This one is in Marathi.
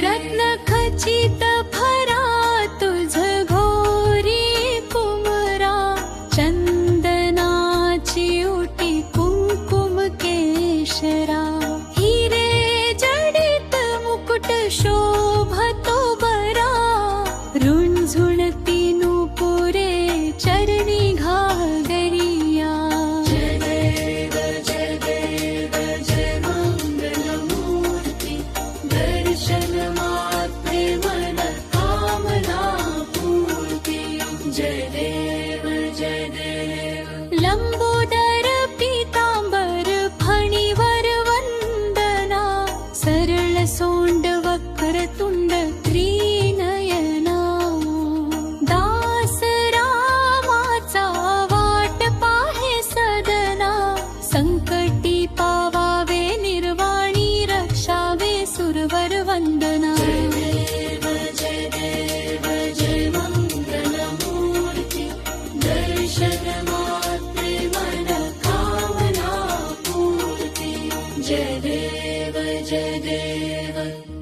रत्न खचित भरा तुझ घोरी कुमरा, चंदनाची उटी कुंकुम केशरा, हिरे जडित मुकुट शोभतो बरा, रुंझुणती नूपुरे चरणी घागरिया. जय देव जय देव जय मंगलमूर्ती, दर्शन मात्रे मन कामना पूर्ती. जय देव जय देव. लंबोदर पीतांबर फणीवर वंदना, सरळ सोंड वक्रतुंड त्रिनयना, दास रामाचा वाट पाहे सदना, संकटी पावावे निर्वाणी रक्षावे सुरवर वंदना. जय देव जय देव जय मंगलमूर्ती, दर्शन मात्रे मन कामना पूर्ती. जय देव जय देव.